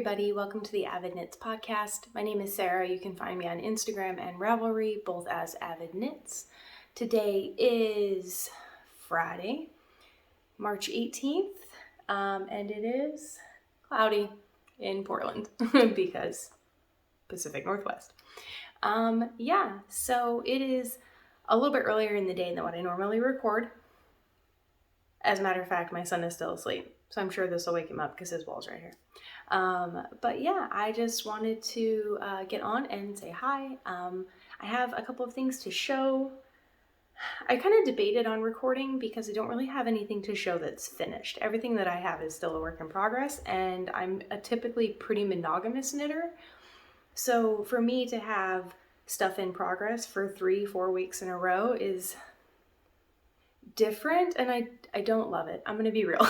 everybody, welcome to the Avid Knits podcast. My name is Sarah. You can find me on Instagram and Ravelry, both as Avid Knits. Today is Friday, March 18th, and it is cloudy in Portland because Pacific Northwest. So it is a little bit earlier in the day than what I normally record. As a matter of fact, my son is still asleep, so I'm sure this will wake him up because his wall's right here. But yeah, I just wanted to get on and say hi. I have a couple of things to show. I kind of debated on recording because I don't really have anything to show that's finished. Everything that I have is still a work in progress, and I'm a typically pretty monogamous knitter. So for me to have stuff in progress for 3-4 weeks in a row is different, and I don't love it. I'm gonna be real.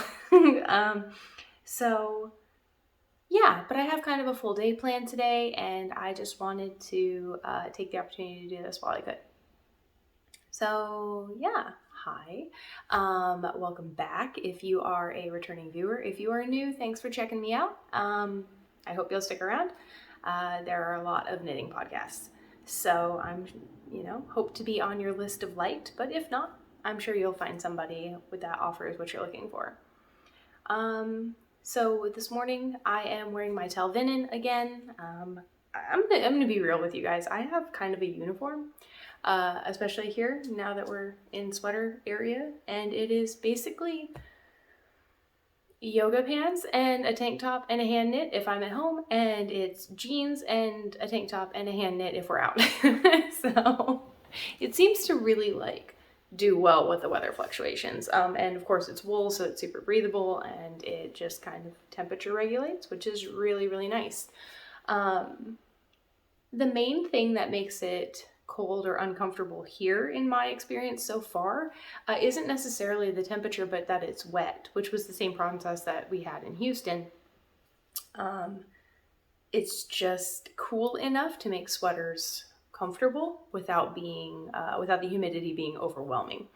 But I have kind of a full day planned today, and I just wanted to take the opportunity to do this while I could. So yeah, hi. Welcome back if you are a returning viewer. If you are new, thanks for checking me out. I hope you'll stick around. There are a lot of knitting podcasts, so I'm, hope to be on your list of liked, but if not, I'm sure you'll find somebody that offers what you're looking for. So this morning I am wearing my Talvinen again. I'm gonna be real with you guys. I have kind of a uniform, especially here now that we're in sweater area, and it is basically yoga pants and a tank top and a hand knit if I'm at home, and it's jeans and a tank top and a hand knit if we're out. So it seems to really do well with the weather fluctuations. And of course it's wool, so it's super breathable, and it just kind of temperature regulates, which is really, really nice. The main thing that makes it cold or uncomfortable here in my experience so far isn't necessarily the temperature, but that it's wet, which was the same process that we had in Houston. It's just cool enough to make sweaters comfortable without the humidity being overwhelming.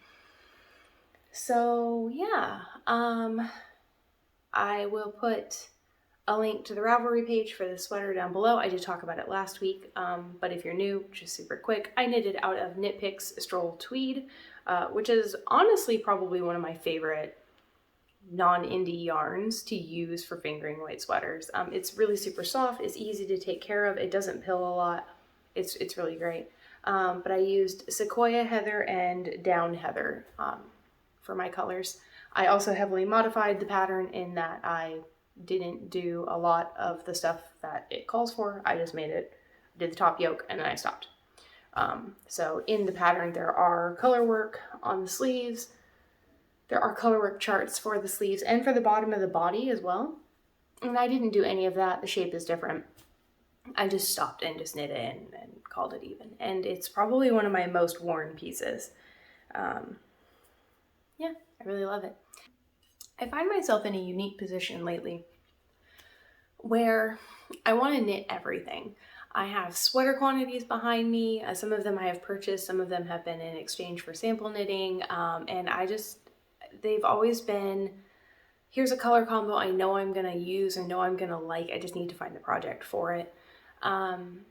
So yeah, I will put a link to the Ravelry page for the sweater down below. I did talk about it last week, but if you're new, just super quick, I knitted out of Knit Picks Stroll Tweed, which is honestly probably one of my favorite non-indie yarns to use for fingering weight sweaters. It's really super soft, it's easy to take care of, it doesn't pill a lot. It's really great. But I used Sequoia heather and down heather for my colors. I also heavily modified the pattern in that I didn't do a lot of the stuff that it calls for. I just did the top yoke, and then I stopped. So in the pattern, there are color work on the sleeves. There are color work charts for the sleeves and for the bottom of the body as well. And I didn't do any of that. The shape is different. I just stopped and just knit it and called it even. And it's probably one of my most worn pieces. I really love it. I find myself in a unique position lately where I want to knit everything. I have sweater quantities behind me. Some of them I have purchased. Some of them have been in exchange for sample knitting. And they've always been, here's a color combo I know I'm going to use and know I'm going to like. I just need to find the project for it. And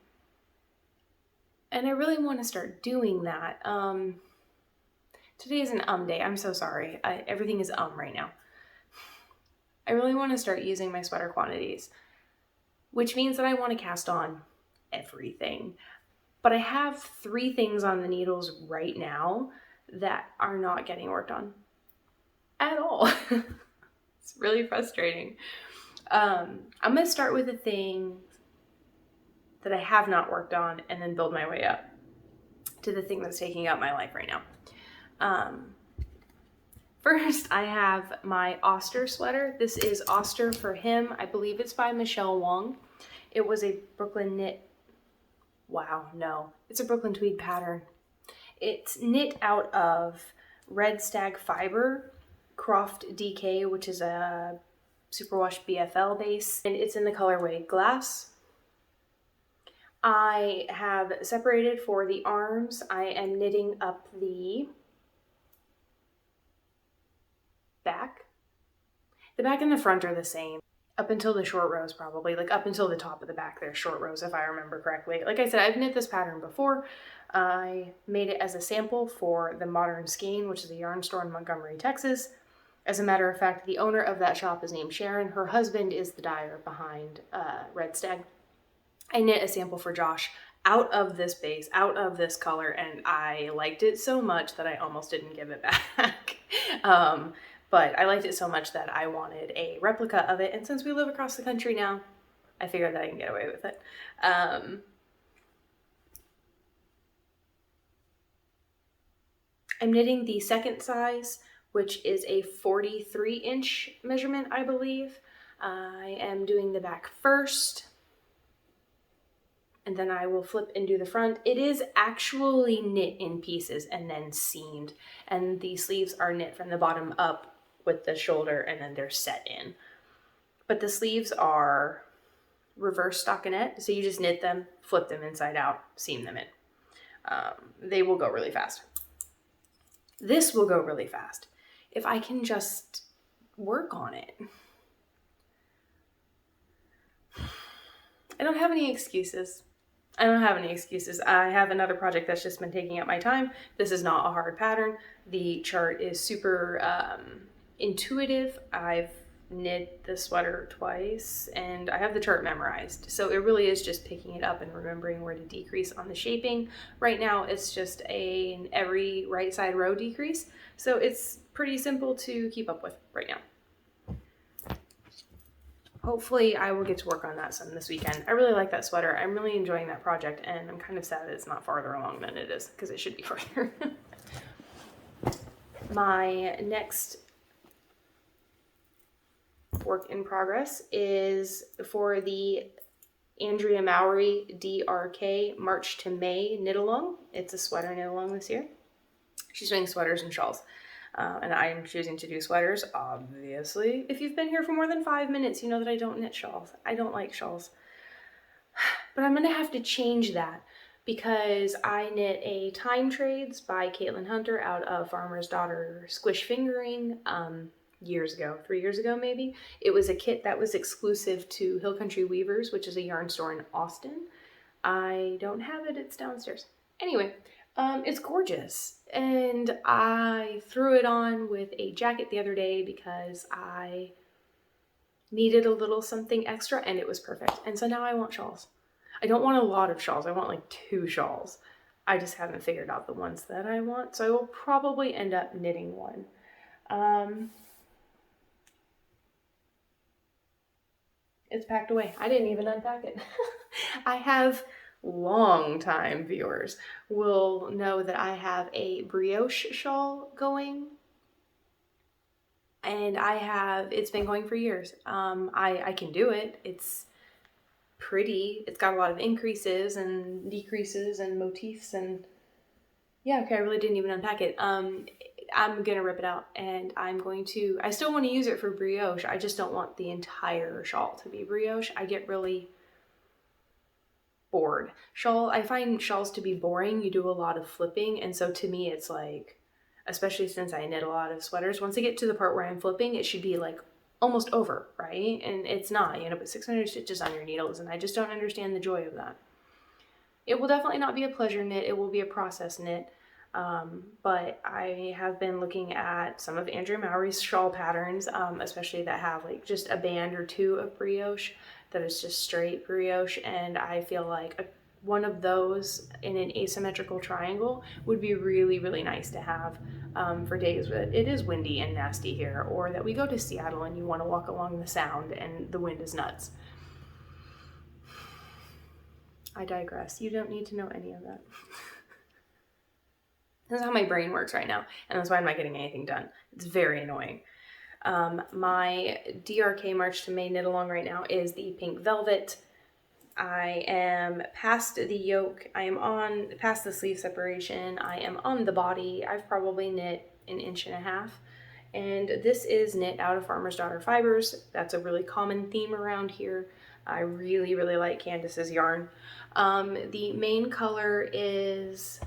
I really want to start doing that. Today is an day. I'm so sorry. Everything is right now. I really want to start using my sweater quantities, which means that I want to cast on everything. But I have 3 things on the needles right now that are not getting worked on at all. It's really frustrating. I'm going to start with the thing that I have not worked on and then build my way up to the thing that's taking up my life right now. First, I have my Auster sweater. This is Auster for Him. I believe it's by Michele Wang. It was a Brooklyn knit. Wow, no. It's a Brooklyn Tweed pattern. It's knit out of red Stag Fibre, Croft DK, which is a superwash BFL base, and it's in the colorway Glas. I have separated for the arms. I am knitting up the back. The back and the front are the same. up until the short rows, probably, like up until the top of the back, there's short rows, if I remember correctly. Like I said, I've knit this pattern before. I made it as a sample for the Modern Skein, which is a yarn store in Montgomery, Texas. As a matter of fact, the owner of that shop is named Sharon. Her husband is the dyer behind Red Stag. I knit a sample for Josh out of this base, out of this color, and I liked it so much that I almost didn't give it back. But I liked it so much that I wanted a replica of it, and since we live across the country now, I figured that I can get away with it. I'm knitting the second size, which is a 43-inch measurement, I believe. I am doing the back first, and then I will flip and do the front. It is actually knit in pieces and then seamed, and the sleeves are knit from the bottom up with the shoulder, and then they're set in. But the sleeves are reverse stockinette, so you just knit them, flip them inside out, seam them in. They will go really fast. This will go really fast if I can just work on it. I don't have any excuses. I have another project that's just been taking up my time. This is not a hard pattern. The chart is super intuitive. I've knit the sweater twice and I have the chart memorized. So it really is just picking it up and remembering where to decrease on the shaping. Right now it's just an every right side row decrease. So it's pretty simple to keep up with right now. Hopefully I will get to work on that some this weekend. I really like that sweater. I'm really enjoying that project, and I'm kind of sad that it's not farther along than it is, because it should be farther. My next work in progress is for the Andrea Mowry DRK March to May knit along. It's a sweater knit along this year. She's doing sweaters and shawls. And I'm choosing to do sweaters, obviously. If you've been here for more than 5 minutes, you know that I don't knit shawls. I don't like shawls. But I'm going to have to change that, because I knit a Time Trades by Caitlin Hunter out of Farmer's Daughter Squish Fingering years ago, 3 years ago maybe. It was a kit that was exclusive to Hill Country Weavers, which is a yarn store in Austin. I don't have it, it's downstairs. Anyway, it's gorgeous, and I threw it on with a jacket the other day because I needed a little something extra, and it was perfect. And so now I want shawls. I don't want a lot of shawls. I want like 2 shawls. I just haven't figured out the ones that I want, so I will probably end up knitting one. It's packed away. I didn't even unpack it. I have long-time viewers will know that I have a brioche shawl going, and it's been going for years. I can do it. It's pretty. It's got a lot of increases and decreases and motifs, and yeah, okay, I really didn't even unpack it. I'm gonna rip it out, and I still want to use it for brioche. I just don't want the entire shawl to be brioche. I get really bored. I find shawls to be boring. You do a lot of flipping, and so to me it's like, especially since I knit a lot of sweaters, once I get to the part where I'm flipping, it should be like almost over, right? And it's not. You end up with 600 stitches on your needles, and I just don't understand the joy of that. It will definitely not be a pleasure knit. It will be a process knit. But I have been looking at some of Andrea Mowry's shawl patterns, especially that have like just a band or 2 of brioche, that is just straight brioche, and I feel like one of those in an asymmetrical triangle would be really, really nice to have for days that it is windy and nasty here, or that we go to Seattle and you want to walk along the Sound and the wind is nuts. I digress. You don't need to know any of that. This is how my brain works right now, and that's why I'm not getting anything done. It's very annoying. My DRK March to May knit along right now is the pink velvet. I am past the yoke. I am past the sleeve separation. I am on the body. I've probably knit 1.5 inches. And this is knit out of Farmer's Daughter fibers. That's a really common theme around here. I really, really like Candace's yarn. The main color is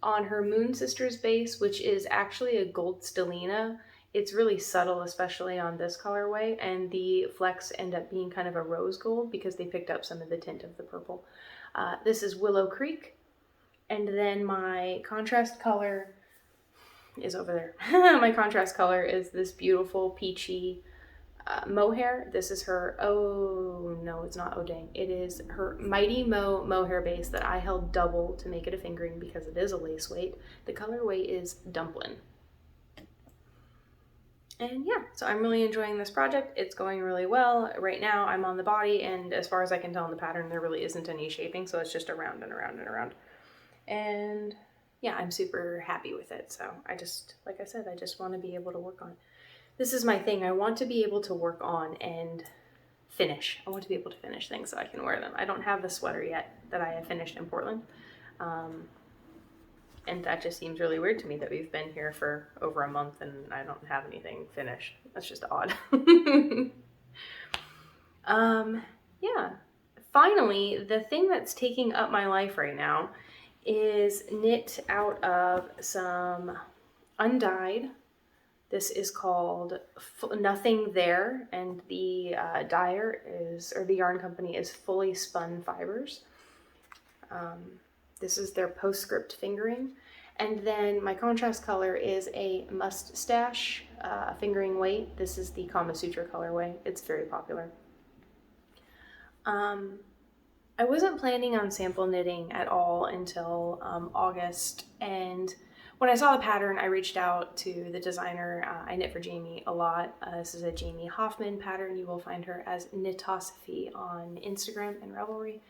on her Moon Sisters base, which is actually a gold stellina It's really subtle, especially on this colorway, and the flecks end up being kind of a rose gold because they picked up some of the tint of the purple. This is Willow Creek, and then my contrast color is over there. My contrast color is this beautiful peachy mohair. This is her, oh no, it's not Odang. It is her Mighty mohair base that I held double to make it a fingering because it is a lace weight. The colorway is Dumplin. And yeah, so I'm really enjoying this project. It's going really well. Right now I'm on the body, and as far as I can tell in the pattern, there really isn't any shaping, so it's just around and around and around. And yeah, I'm super happy with it. So I just, like I said, I just want to be able to work on it. This is my thing. I want to be able to work on and finish. I want to be able to finish things so I can wear them. I don't have the sweater yet that I have finished in Portland. And that just seems really weird to me that we've been here for over a month and I don't have anything finished. That's just odd. Yeah. Finally, the thing that's taking up my life right now is knit out of some undyed. This is called Nothing There, and the dyer is, or the yarn company is Fully Spun Fibers. This is their Postscript fingering. And then my contrast color is a Mustache fingering weight. This is the Kama Sutra colorway. It's very popular. I wasn't planning on sample knitting at all until August, and when I saw the pattern, I reached out to the designer. I knit for Jamie a lot. This is a Jamie Hoffman pattern. You will find her as Knitosophy on Instagram and Ravelry,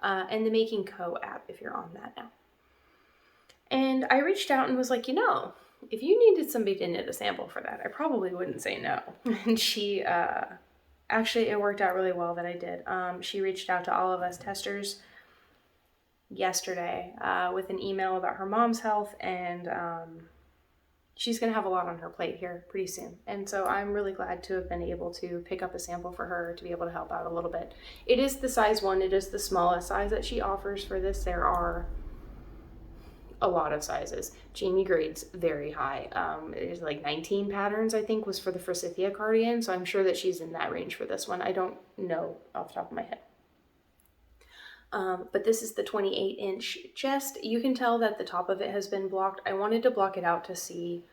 and the Making Co app if you're on that now. And I reached out and was like, you know, if you needed somebody to knit a sample for that, I probably wouldn't say no. And she, actually, it worked out really well that I did. She reached out to all of us testers yesterday with an email about her mom's health, and she's going to have a lot on her plate here pretty soon. And so I'm really glad to have been able to pick up a sample for her to be able to help out a little bit. It is the size 1. It is the smallest size that she offers for this. There are a lot of sizes. Jamie grades very high. There's like 19 patterns, I think, was for the Forsythia cardigan, so I'm sure that she's in that range for this one. I don't know off the top of my head. But this is the 28-inch chest. You can tell that the top of it has been blocked. I wanted to block it out to see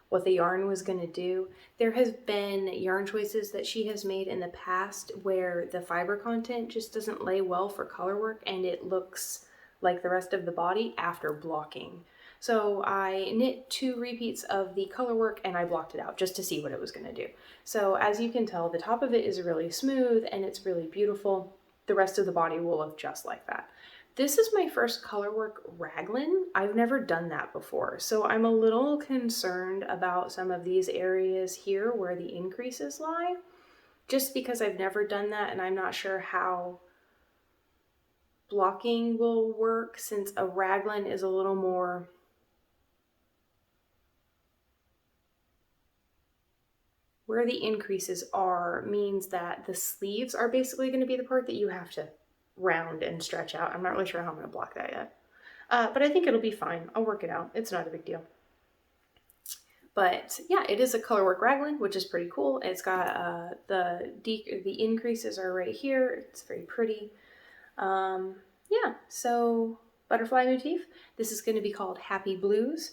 what the yarn was going to do. There has been yarn choices that she has made in the past where the fiber content just doesn't lay well for color work, and it looks like the rest of the body after blocking. So I knit 2 repeats of the color work and I blocked it out just to see what it was going to do. So as you can tell, the top of it is really smooth and it's really beautiful. The rest of the body will look just like that. This is my first color work raglan. I've never done that before, so I'm a little concerned about some of these areas here where the increases lie, just because I've never done that and I'm not sure how blocking will work, since a raglan is a little more where the increases are means that the sleeves are basically going to be the part that you have to round and stretch out. I'm not really sure how I'm going to block that yet, but I think it'll be fine. I'll work it out. It's not a big deal. But yeah, it is a colorwork raglan, which is pretty cool. It's got the increases are right here. It's very pretty. Yeah, so butterfly motif. This is going to be called Happy Blues.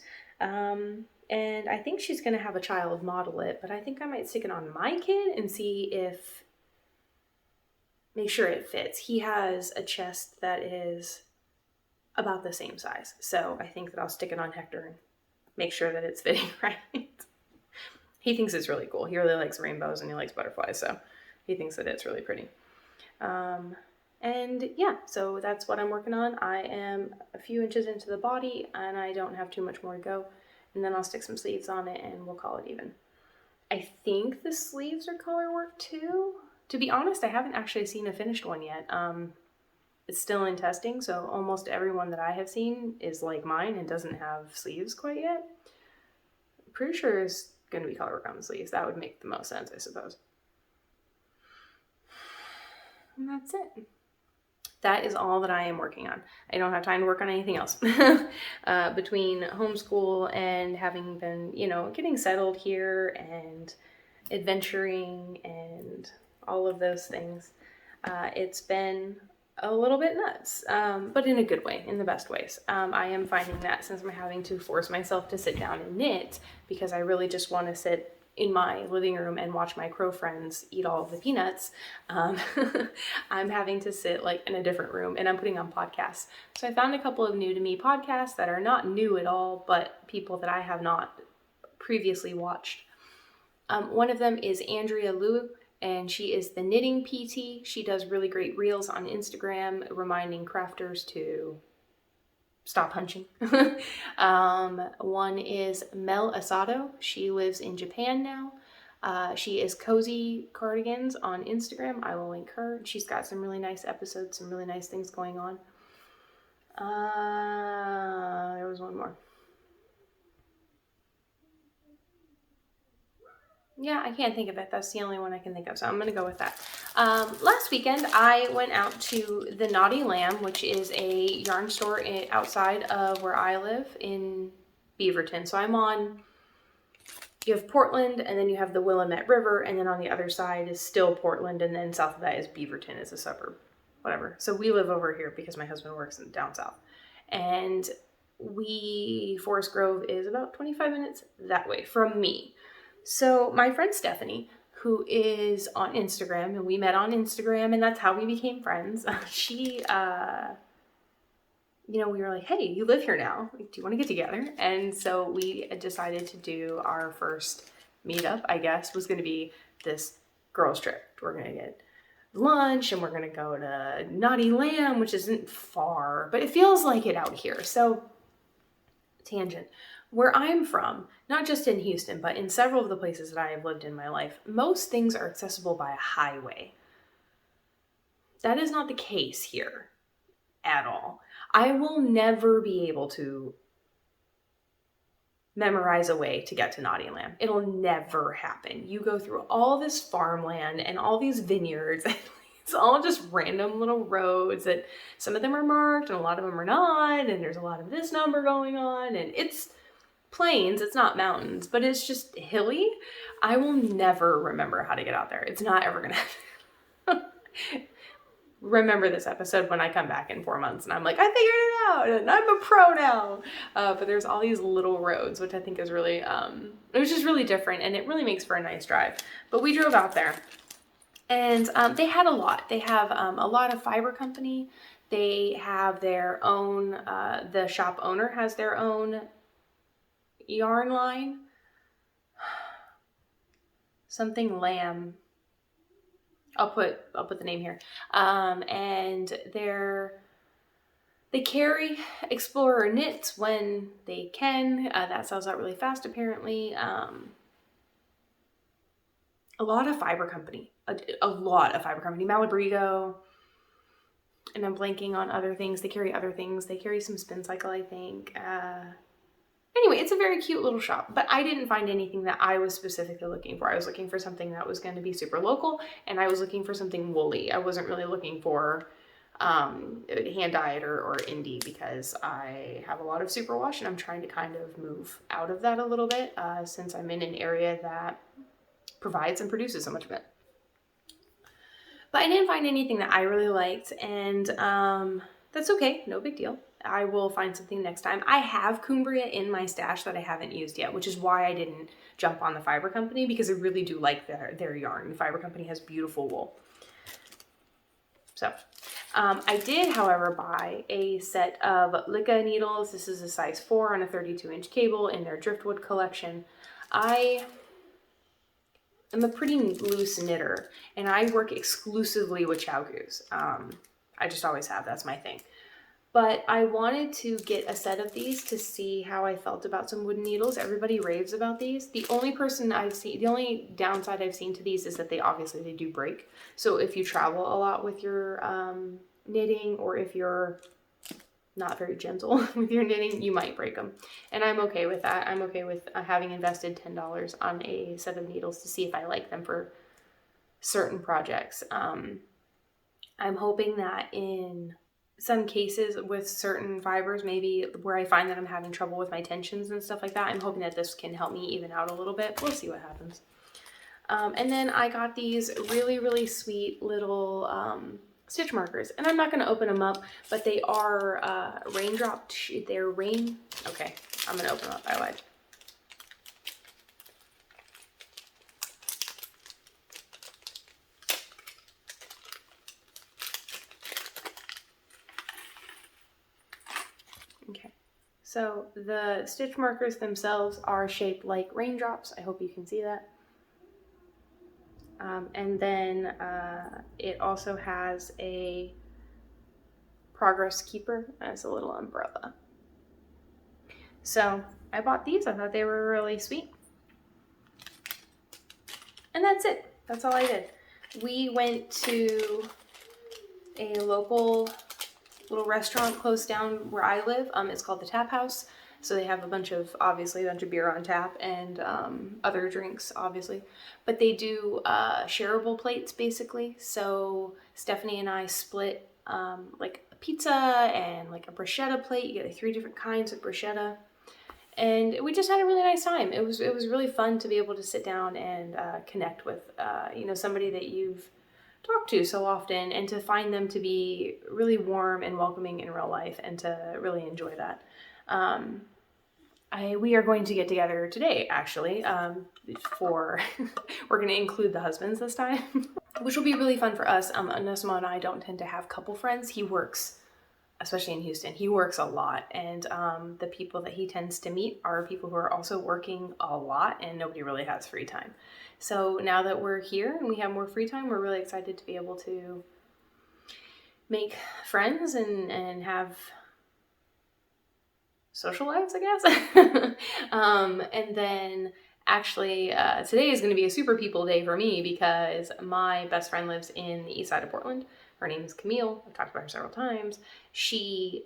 And I think she's going to have a child model it, but I think I might stick it on my kid and make sure it fits. He has a chest that is about the same size, so I think that I'll stick it on Hector and make sure that it's fitting right. He thinks it's really cool. He really likes rainbows and he likes butterflies, so he thinks that it's really pretty. And yeah, so that's what I'm working on. I am a few inches into the body and I don't have too much more to go. And then I'll stick some sleeves on it and we'll call it even. I think the sleeves are color work too. To be honest, I haven't actually seen a finished one yet. It's still in testing, so almost everyone that I have seen is like mine and doesn't have sleeves quite yet. I'm pretty sure it's going to be color work on the sleeves. That would make the most sense, I suppose. And that's it. that is all that I am working on. I don't have time to work on anything else. Between homeschool and having been, getting settled here and adventuring and all of those things, it's been a little bit nuts, but in a good way, in the best ways. I am finding that since I'm having to force myself to sit down and knit because I really just want to sit in my living room and watch my crow friends eat all of the peanuts, I'm having to sit like in a different room, and I'm putting on podcasts. So I found a couple of new to me podcasts that are not new at all, but people that I have not previously watched. One of them is Andrea Liu, and she is the knitting PT. She does really great reels on Instagram reminding crafters to stop hunching. One is Mel Asado. She lives in Japan now. She is Cozy Cardigans on Instagram. I will link her. She's got some really nice episodes, some really nice things going on. There was one more. Yeah, I can't think of it. That's the only one I can think of, so I'm going to go with that. Last weekend, I went out to the Knotty Lamb, which is a yarn store outside of where I live in Beaverton. So you have Portland, and then you have the Willamette River, and then on the other side is still Portland, and then south of that is Beaverton as a suburb, whatever. So we live over here because my husband works down south. And Forest Grove is about 25 minutes that way from me. So my friend Stephanie, who is on Instagram, and we met on Instagram, and that's how we became friends. She, we were like, hey, you live here now. Do you want to get together? And so we decided to do our first meetup, I guess, was going to be this girls trip. We're going to get lunch, and we're going to go to Knotty Lamb, which isn't far, but it feels like it out here. So, tangent. Where I'm from, not just in Houston, but in several of the places that I have lived in my life, most things are accessible by a highway. That is not the case here at all. I will never be able to memorize a way to get to Knotty Lamb. It'll never happen. You go through all this farmland and all these vineyards. It's all just random little roads that some of them are marked and a lot of them are not. And there's a lot of this number going on, and it's plains, it's not mountains, but it's just hilly. I will never remember how to get out there. It's not ever gonna happen. Remember this episode when I come back in 4 months and I'm like, I figured it out and I'm a pro now. But there's all these little roads, which I think is really, it was just really different, and it really makes for a nice drive. But we drove out there, and they had a lot. They have a lot of Fibre company. They have their own, the shop owner has their own yarn line, something Lamb. I'll put the name here. And they carry Explorer knits when they can. That sells out really fast, apparently. A lot of Fibre company, a lot of Fibre company. Malabrigo, and I'm blanking on other things. They carry other things. They carry some Spin Cycle, I think. Anyway, it's a very cute little shop, but I didn't find anything that I was specifically looking for. I was looking for something that was going to be super local, and I was looking for something woolly. I wasn't really looking for hand-dyed or indie, because I have a lot of superwash, and I'm trying to kind of move out of that a little bit since I'm in an area that provides and produces so much of it. But I didn't find anything that I really liked, and that's okay, no big deal. I will find something next time. I have Cumbria in my stash that I haven't used yet, which is why I didn't jump on the Fibre company, because I really do like their yarn. The Fibre company has beautiful wool. So, I did, however, buy a set of Licca needles. This is a size 4 on a 32-inch cable in their Driftwood collection. I am a pretty loose knitter, and I work exclusively with Chowgoos. I just always have. That's my thing. But I wanted to get a set of these to see how I felt about some wooden needles. Everybody raves about these. The only downside I've seen to these is that they do break. So if you travel a lot with your knitting, or if you're not very gentle with your knitting, you might break them. And I'm okay with that. I'm okay with having invested $10 on a set of needles to see if I like them for certain projects. I'm hoping that in some cases with certain fibers, maybe where I find that I'm having trouble with my tensions and stuff like that, I'm hoping that this can help me even out a little bit. We'll see what happens. And then I got these really, really sweet little stitch markers. And I'm not going to open them up, but they are raindrop. They're rain. Okay, I'm going to open them up. I lied. Okay, so the stitch markers themselves are shaped like raindrops. I hope you can see that. And then it also has a progress keeper as a little umbrella. So I bought these. I thought they were really sweet. And that's it. That's all I did. We went to a local little restaurant close down where I live. It's called the Tap House. So they have obviously a bunch of beer on tap and other drinks, obviously. But they do shareable plates, basically. So Stephanie and I split like a pizza and like a bruschetta plate. You get like 3 different kinds of bruschetta. And we just had a really nice time. It was really fun to be able to sit down and connect with, somebody that you've talked to so often, and to find them to be really warm and welcoming in real life, and to really enjoy that. We are going to get together today, actually, we're going to include the husbands this time, which will be really fun for us. Anosimo and I don't tend to have couple friends. He works, especially in Houston, he works a lot, and the people that he tends to meet are people who are also working a lot, and nobody really has free time. So now that we're here and we have more free time, we're really excited to be able to make friends and have social lives, I guess. And then actually today is going to be a super people day for me, because my best friend lives in the east side of Portland. Her name is Camille. I've talked about her several times. She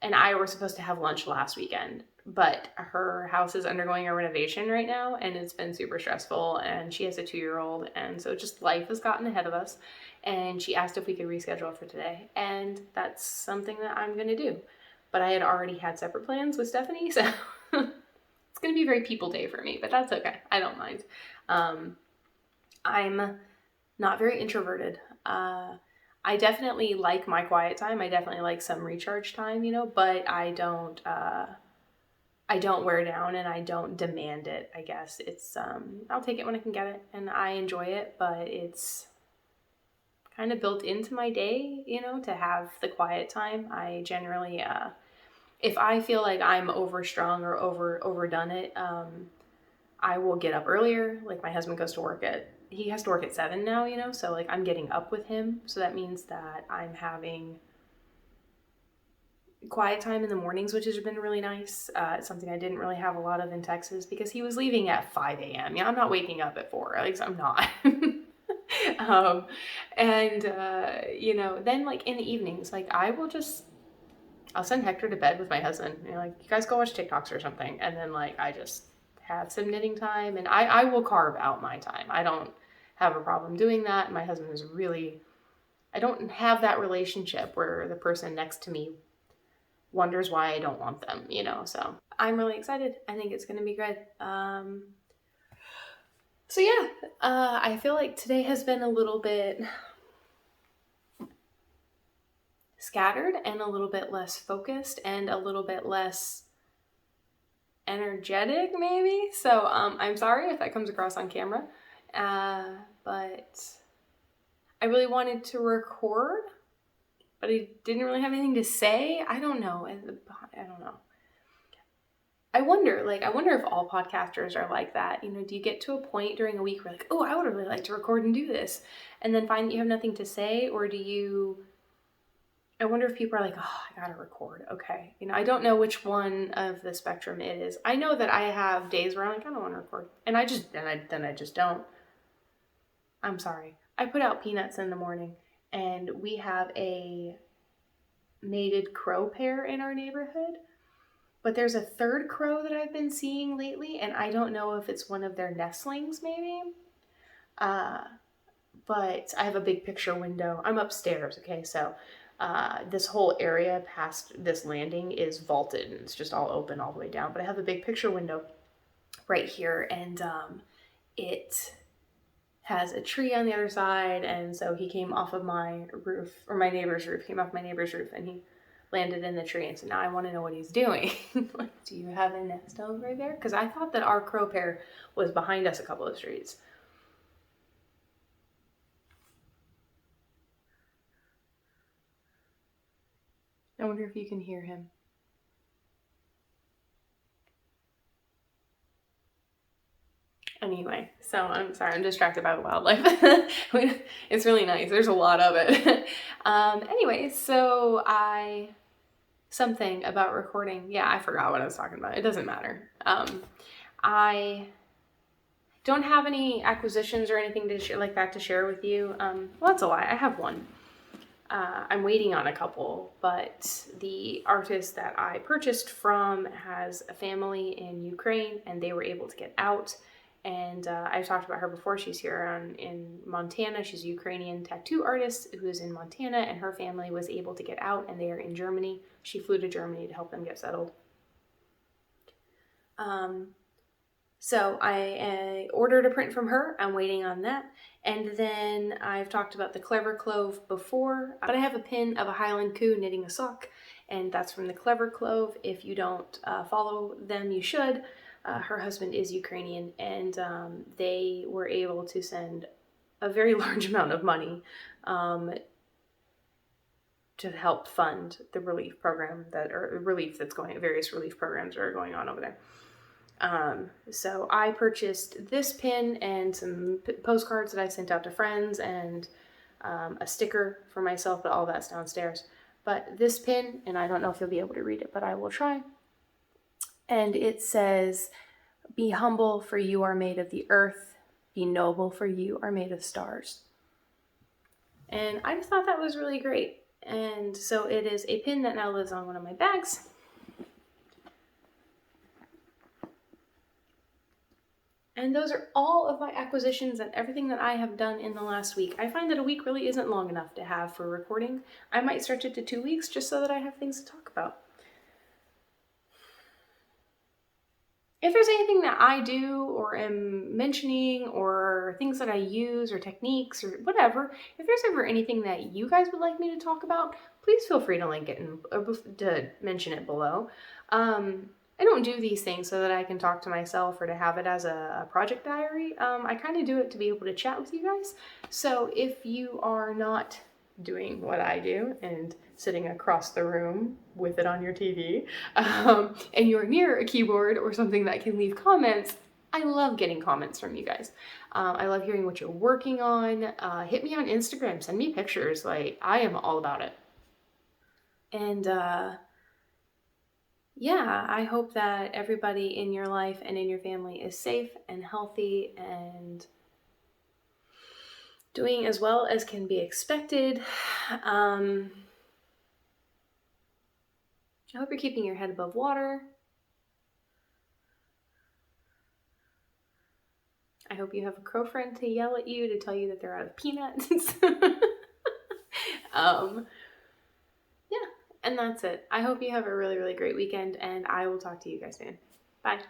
and I were supposed to have lunch last weekend, but her house is undergoing a renovation right now, and it's been super stressful, and she has a 2-year-old, and so just life has gotten ahead of us, and she asked if we could reschedule for today, and that's something that I'm going to do. But I had already had separate plans with Stephanie, so it's going to be a very people day for me, but that's okay. I don't mind. I'm not very introverted. I definitely like my quiet time. I definitely like some recharge time, but I don't wear down, and I don't demand it, I guess. It's, I'll take it when I can get it, and I enjoy it, but it's kind of built into my day, to have the quiet time. I generally, if I feel like I'm overstrung or overdone it, I will get up earlier. Like, my husband he has to work at 7 now, so like I'm getting up with him. So that means that I'm having quiet time in the mornings, which has been really nice. It's something I didn't really have a lot of in Texas, because he was leaving at 5 a.m. I'm not waking up at 4, at least I'm not. Then like in the evenings, like I'll send Hector to bed with my husband. Like, you guys go watch TikToks or something. And then like, I just have some knitting time, and I will carve out my time. I don't have a problem doing that. My husband is I don't have that relationship where the person next to me wonders why I don't want them, so I'm really excited. I think it's going to be good. So yeah, I feel like today has been a little bit scattered, and a little bit less focused, and a little bit less energetic, maybe. So I'm sorry if that comes across on camera, but I really wanted to record, but I didn't really have anything to say. I don't know. I wonder if all podcasters are like that. Do you get to a point during a week where like, oh, I would really like to record and do this, and then find that you have nothing to say? Or I wonder if people are like, oh, I gotta record. Okay. I don't know which one of the spectrum it is. I know that I have days where I'm like, I don't want to record. And I just don't. I'm sorry. I put out peanuts in the morning, and we have a mated crow pair in our neighborhood, but there's a third crow that I've been seeing lately, and I don't know if it's one of their nestlings, maybe. but I have a big picture window. I'm upstairs, okay, so this whole area past this landing is vaulted and it's just all open all the way down, but I have a big picture window right here, and it has a tree on the other side, and so he came off of my roof, or my neighbor's roof, came off my neighbor's roof, and he landed in the tree, and so now I want to know what he's doing. Like, do you have a nest over there? Because I thought that our crow pair was behind us a couple of streets. I wonder if you can hear him. Anyway, so I'm sorry, I'm distracted by the wildlife. It's really nice. There's a lot of it. Anyway, so something about recording. Yeah, I forgot what I was talking about. It doesn't matter. I don't have any acquisitions or anything like that to share with you. Well, that's a lie. I have one. I'm waiting on a couple, but the artist that I purchased from has a family in Ukraine, and they were able to get out. And I've talked about her before. She's here in Montana. She's a Ukrainian tattoo artist who is in Montana, and her family was able to get out, and they are in Germany. She flew to Germany to help them get settled. So I ordered a print from her. I'm waiting on that. And then I've talked about the Clever Clove before, but I have a pin of a Highland Coo knitting a sock, and that's from the Clever Clove. If you don't follow them, you should. Her husband is Ukrainian, and they were able to send a very large amount of money to help fund the relief program various relief programs that are going on over there. So I purchased this pin and some postcards that I sent out to friends, and a sticker for myself, but all that's downstairs. But this pin, and I don't know if you'll be able to read it, but I will try. And it says, "Be humble, for you are made of the earth. Be noble, for you are made of stars." And I just thought that was really great. And so it is a pin that now lives on one of my bags. And those are all of my acquisitions and everything that I have done in the last week. I find that a week really isn't long enough to have for recording. I might stretch it to 2 weeks just so that I have things to talk about. If there's anything that I do or am mentioning, or things that I use, or techniques, or whatever, if there's ever anything that you guys would like me to talk about, please feel free to link it to mention it below. I don't do these things so that I can talk to myself or to have it as a project diary. I kind of do it to be able to chat with you guys. So if you are not doing what I do and sitting across the room with it on your TV, and you're near a keyboard or something that can leave comments, I love getting comments from you guys. I love hearing what you're working on. Hit me on Instagram, send me pictures. Like, I am all about it. And yeah, I hope that everybody in your life and in your family is safe and healthy and doing as well as can be expected. I hope you're keeping your head above water. I hope you have a crow friend to yell at you to tell you that they're out of peanuts. Yeah, and that's it. I hope you have a really, really great weekend, and I will talk to you guys soon. Bye.